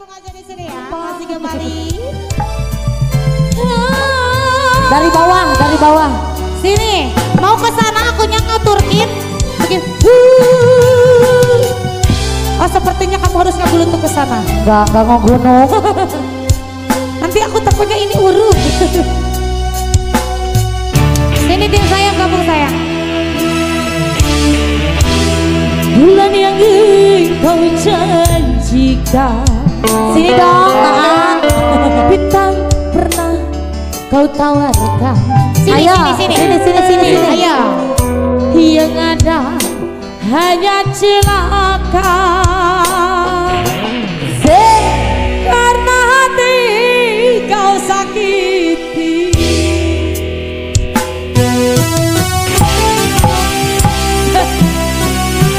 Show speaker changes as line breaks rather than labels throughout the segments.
gabung aja di sini ya. Masih kembali.
Dari bawah, dari bawah.
Sini, mau ke sana akunya ngaturkin. Bikin. Oh, sepertinya kamu harus ngegelutuk ke sana.
Enggak ngegunung.
Nanti aku takutnya ini urut. Sini tim sayang, gabung sayang.
Bulan yang kau janjikan. Sini dong, bintang pernah kau tawarkan.
Sini,
ayo,
sini.
sini.
Ayo.
Yang ada hanya celaka. Karena hati kau sakiti.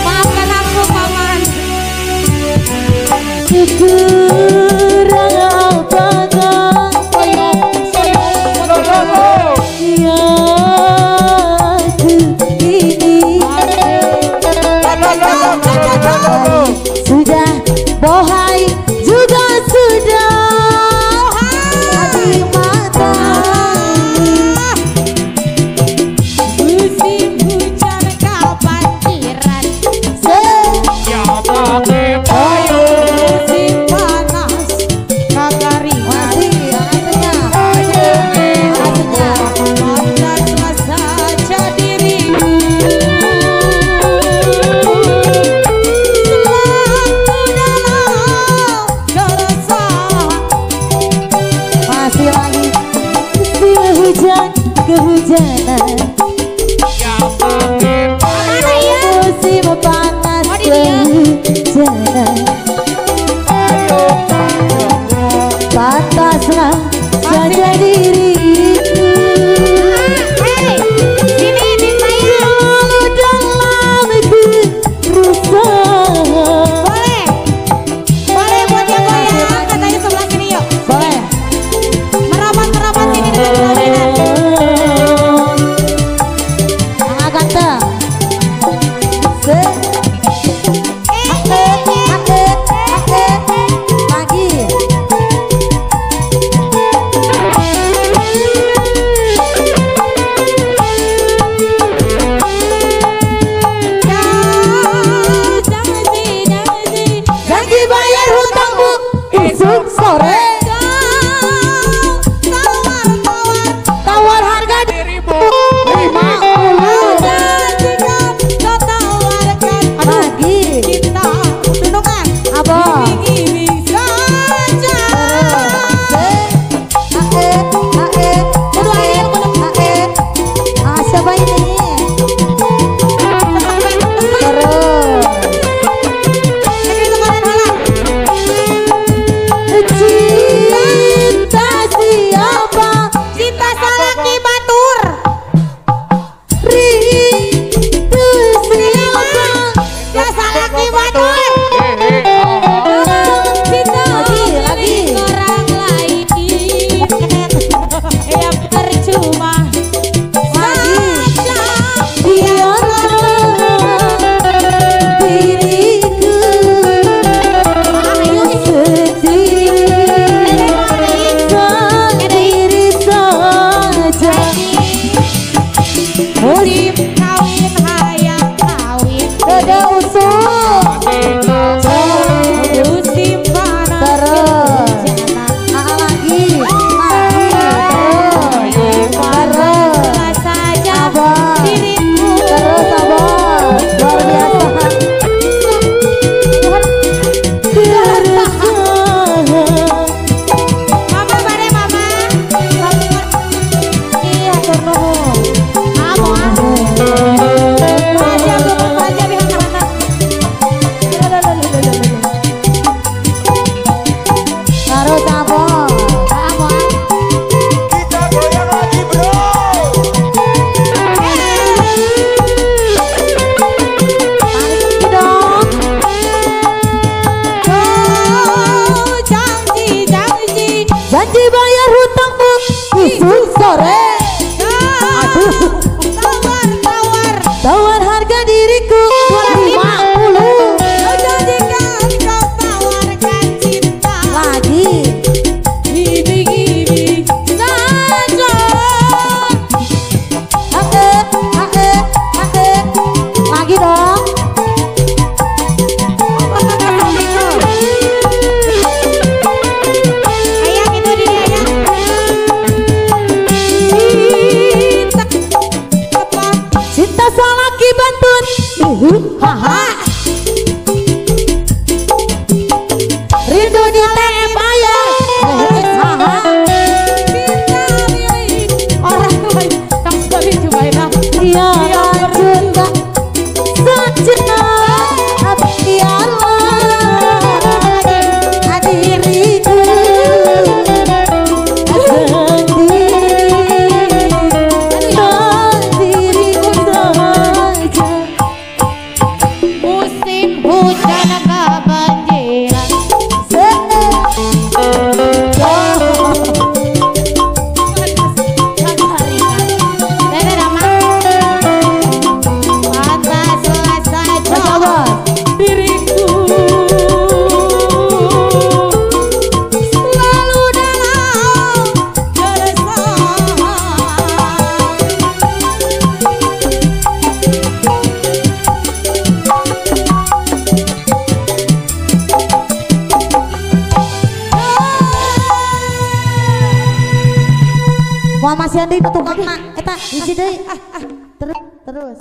Maafkan aku paman.
Kurang apakah sudah bohai juga sudah hati mata.
Musim hujan kebanjiran. Musim panas kekeringan. Pantaslah saja dirimu.
Masih lagi istilah hujan kehujanan. Musim panas kehujanan. Pantaslah saja diriku.
Sini tim sayang.
Dalam kerusakan.
Boleh. Boleh buat yang goyang. Katanya sebelah sini yuk.
Boleh.
Merapat sini dengan pelaminan.
Angkat ganteng. Lagi. Janji bayar hutangmu esok sore. Tawar harga dirimu 50. Lagi. Apa? Siapa ini? Cinta siapa?
Cinta salaki batur.
Rindu siapa?
Ya salaki batur. Cinta
Lagi.
orang lain. Ya percuma. Saja
Biarlah diriku sendiri saja.
musim kawin hayang kawin.
Dada usul.
Musim panas
Terus.
kehujanan.
Lagi. Terus.
Pantaslah saja
Abang.
diriku.
Terus abang. Luar biasa.
Mama bare mama.
Iya turun.
Amo aja belum aja di anak-anak.
Terus abang.
Amo.
Kita goyang lagi bro.
Lagi dong.
Oh, janji.
Janji bayar hutangmu esok sore. Tawar harga diriku 50.
Kau janjikan kau tawarkan cinta.
lagi.
Gini saja.
Lagi dong.
Ayang itu dia ayang.
Cinta salaki bantun. Haha. Rindu di bayar. Haha.
Orang lain tak sekali cobain lah.
Ya juga sejenak biarlah diriku sendiriku saja.
Musim hujan kebanjiran. Diriku selalu dalam keresahan.
Mau masih ada itu tukang mak eta hiji deui. Terus